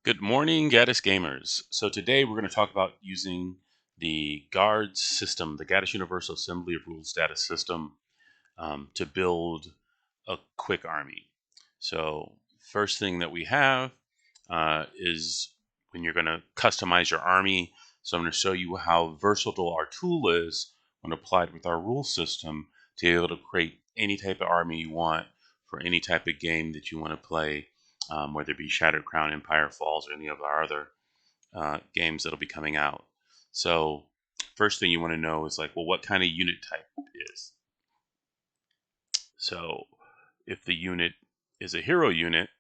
Good morning, Gaddis gamers. So today we're going to talk about using the G.U.A.R.D.S system, the Gaddis Universal Assembly of Rules data system, to build a quick army. So first thing that we have is when you're going to customize your army. So I'm going to show you how versatile our tool is when applied with our rule system to be able to create any type of army you want for any type of game that you want to play, whether it be Shattered Crown, Empire Falls, or any of our other games that'll be coming out. So first thing you want to know is like, well, what kind of unit type it is. So if the unit is a hero unit,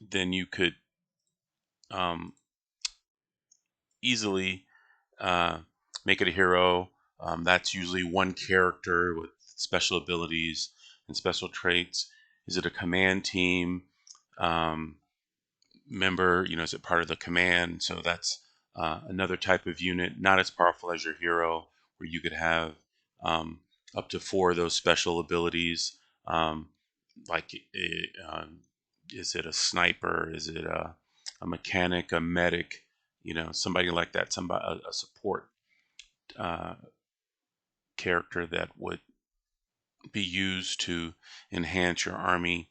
then you could easily make it a hero. That's usually one character with special abilities and special traits. Is it a command team member? You know, is it part of the command? So that's another type of unit, not as powerful as your hero, where you could have up to 4 of those special abilities. Like, is it a sniper? Is it a mechanic, a medic? You know, somebody like that, somebody a support uh, character that would be used to enhance your army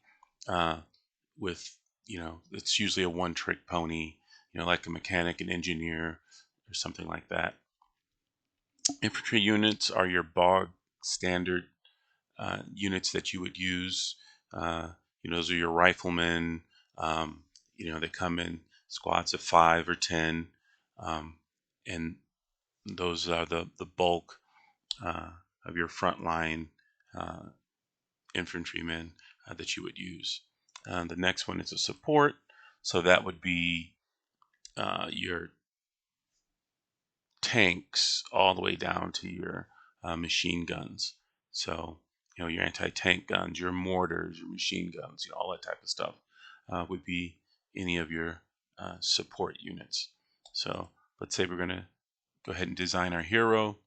with, you know, it's usually a one-trick pony, you know, like a mechanic, an engineer, or something like that. Infantry units are your bog standard units that you would use. You know, those are your riflemen. You know, they come in squads of 5 or 10, and those are the bulk of your frontline infantrymen that you would use. The next one is a support, so that would be your tanks all the way down to your machine guns. So, you know, your anti-tank guns, your mortars, your machine guns, you know, all that type of stuff would be any of your support units. So let's say we're going to go ahead and design our hero.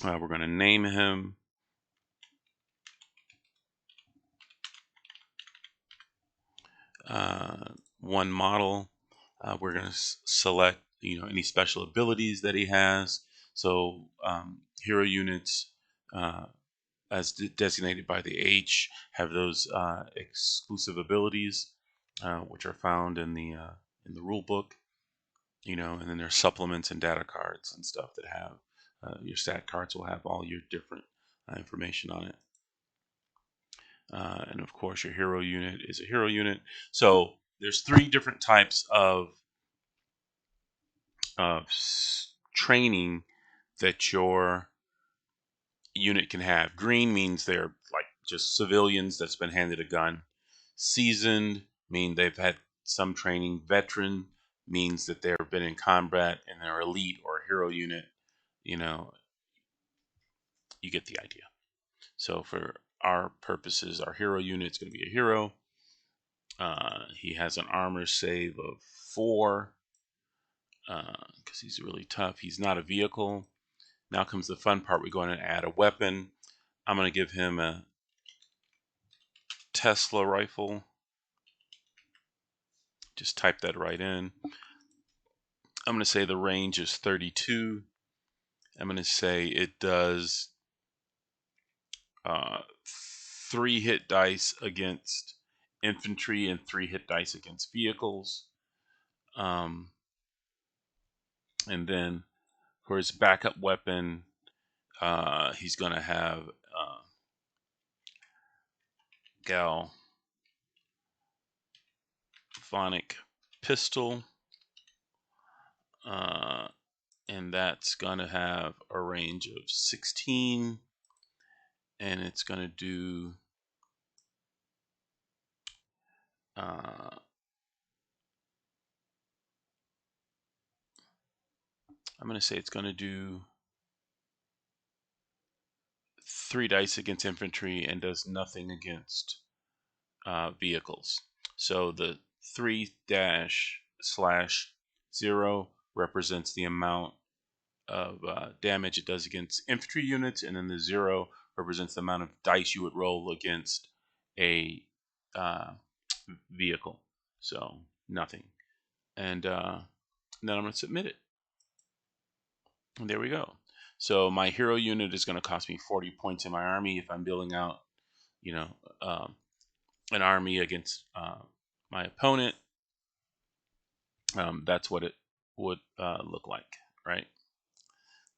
We're going to name him. One model. We're going to select, you know, any special abilities that he has. So hero units, as designated by the H, have those exclusive abilities, which are found in the rule book. You know, and then there's supplements and data cards and stuff that have your stat cards will have all your different information on it. And of course, your hero unit is a hero unit. So there's 3 different types of training that your unit can have. Green means they're like just civilians that's been handed a gun. Seasoned mean they've had some training. Veteran means that they've been in combat and they're elite or a hero unit. You know, you get the idea. So for our purposes, our hero unit is going to be a hero. He has an armor save of 4 because he's really tough. He's not a vehicle. Now comes the fun part. We're going to add a weapon. I'm going to give him a Tesla rifle. Just type that right in. I'm going to say the range is 32. I'm going to say it does 3 hit dice against infantry and 3 hit dice against vehicles. And then for his backup weapon, he's going to have galvanic pistol, and that's going to have a range of 16, and it's going to do I'm going to say it's going to do 3 dice against infantry and does nothing against vehicles. So the 3-/0 represents the amount of damage it does against infantry units, and then the 0 represents the amount of dice you would roll against a vehicle. So nothing. And then I'm going to submit it. And there we go. So my hero unit is going to cost me 40 points in my army if I'm building out, you know, an army against my opponent. That's what it would look like, right?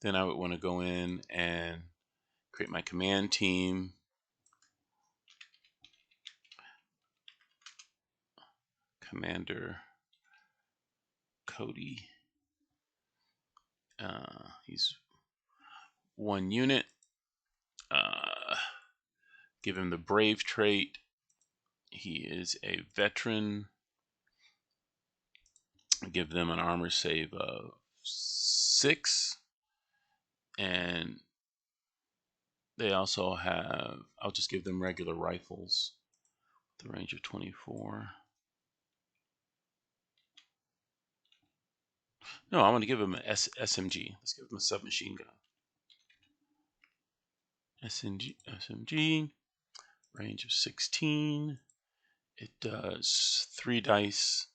Then I would want to go in and create my command team. Commander Cody. He's 1 unit. Give him the brave trait. He is a veteran. Give them an armor save of 6. And they also have, I'll just give them regular rifles. The range of 24. No, I want to give them an SMG. Let's give them a submachine gun. SMG, range of 16. It does 3 dice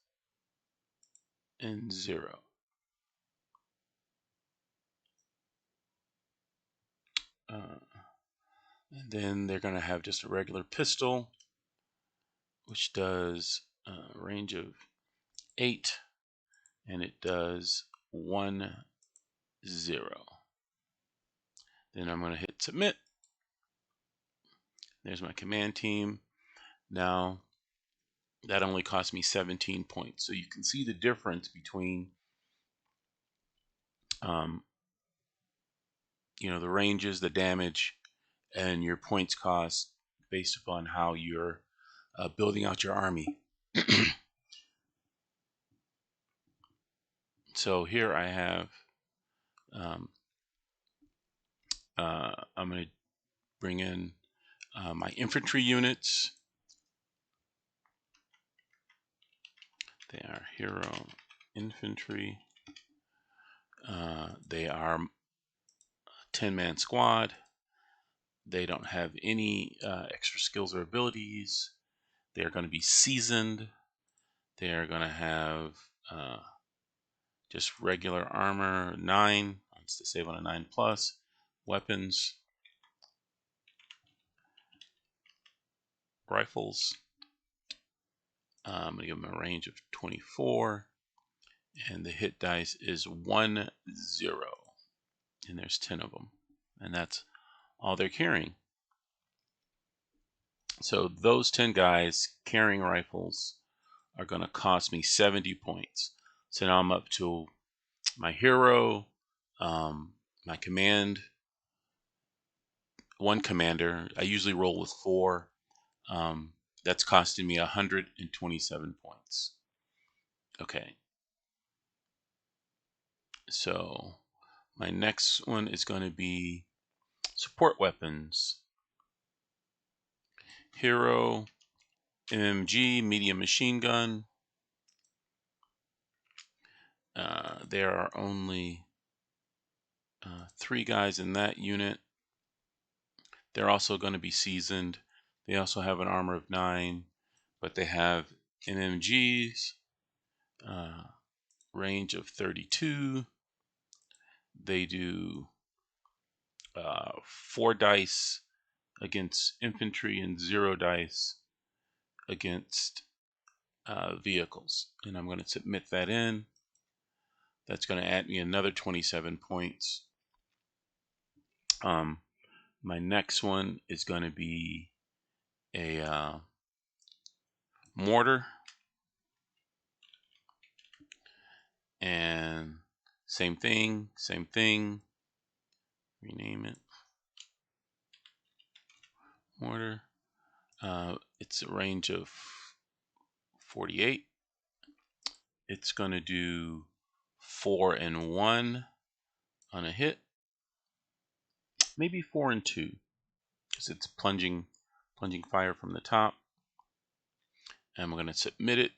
and 0. And then they're going to have just a regular pistol, which does a range of 8, and it does 1, 0. Then I'm going to hit submit. There's my command team. Now that only cost me 17 points. So you can see the difference between the ranges, the damage, and your points cost based upon how you're building out your army. So here I have, I'm going to bring in my infantry units. They are hero infantry. They are 10-man squad. They don't have any extra skills or abilities. They're going to be seasoned. They're going to have just regular armor, 9. Let's save on a 9+. Weapons. Rifles. I'm going to give them a range of 24. And the hit dice is 1, 0. And there's 10 of them. And that's all they're carrying. So those 10 guys carrying rifles are going to cost me 70 points. So now I'm up to my hero, my command, 1 commander. I usually roll with 4. That's costing me 127 points. Okay. So my next one is going to be support weapons. Hero, MMG, medium machine gun. There are only 3 guys in that unit. They're also going to be seasoned. They also have an armor of 9, but they have MMGs, range of 32. They do 4 dice against infantry and 0 dice against vehicles. And I'm going to submit that in. That's going to add me another 27 points. My next one is going to be a mortar. And same thing. Rename it. Mortar. It's a range of 48. It's going to do 4 and 1 on a hit. Maybe 4 and 2, because it's plunging fire from the top. And we're going to submit it.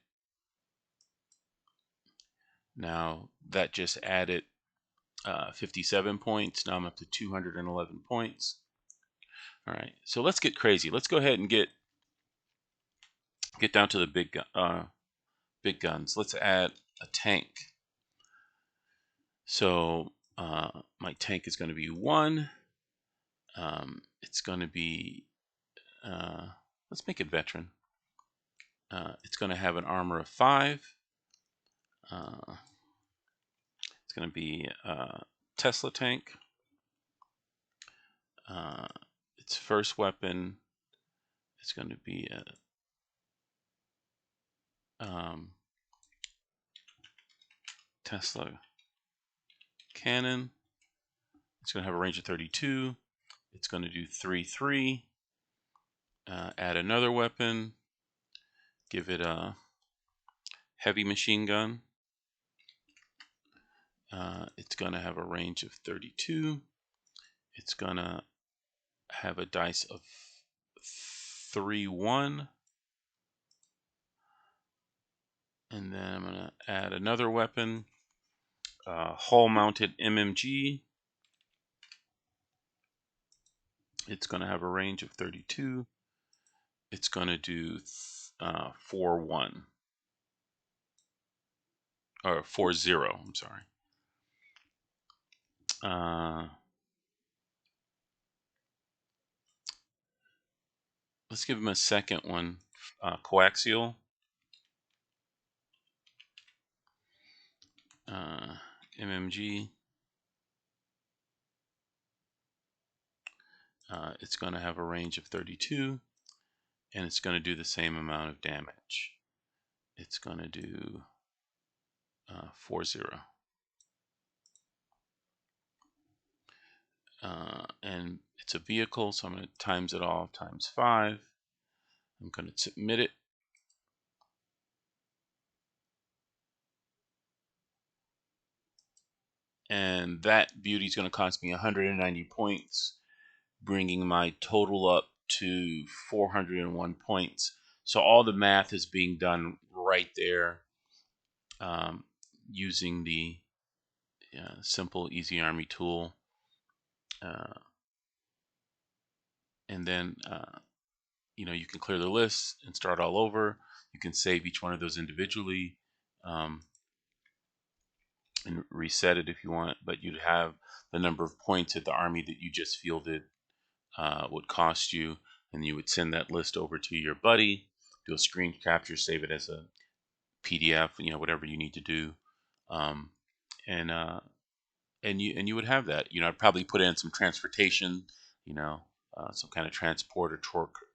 Now that just added 57 points. Now I'm up to 211 points. All right, so let's get crazy. Let's go ahead and get get down to the big guns. Let's add a tank. So my tank is going to be 1. It's going to be, let's make it veteran. It's going to have an armor of 5. It's going to be a Tesla tank. Its first weapon is going to be a Tesla cannon. It's going to have a range of 32. It's going to do 3-3. Add another weapon. Give it a heavy machine gun. It's going to have a range of 32. It's going to have a dice of 3-1. And then I'm going to add another weapon. Hull-mounted MMG. It's going to have a range of 32. It's going to do 4-1. Or 4-0, I'm sorry. Let's give him a second one. Coaxial. MMG. It's going to have a range of 32. And it's going to do the same amount of damage. It's going to do 4-0. And it's a vehicle, so I'm going to times it all times 5. I'm going to submit it. And that beauty is going to cost me 190 points, bringing my total up to 401 points. So all the math is being done right there using the simple Easy Army tool. And then you can clear the list and start all over. You can save each one of those individually and reset it if you want, but you'd have the number of points that the army that you just fielded would cost you, and you would send that list over to your buddy, do a screen capture, save it as a PDF, whatever you need to do, and you would have that. I'd probably put in some transportation, some kind of transport or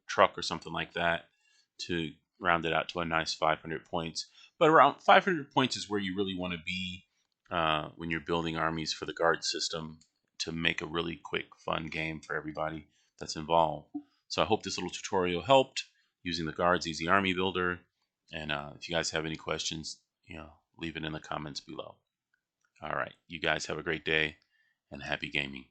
truck or something like that to round it out to a nice 500 points. But around 500 points is where you really want to be when you're building armies for the Guard system to make a really quick, fun game for everybody that's involved. So I hope this little tutorial helped using the Guards Easy Army Builder. And if you guys have any questions, leave it in the comments below. All right, you guys have a great day and happy gaming.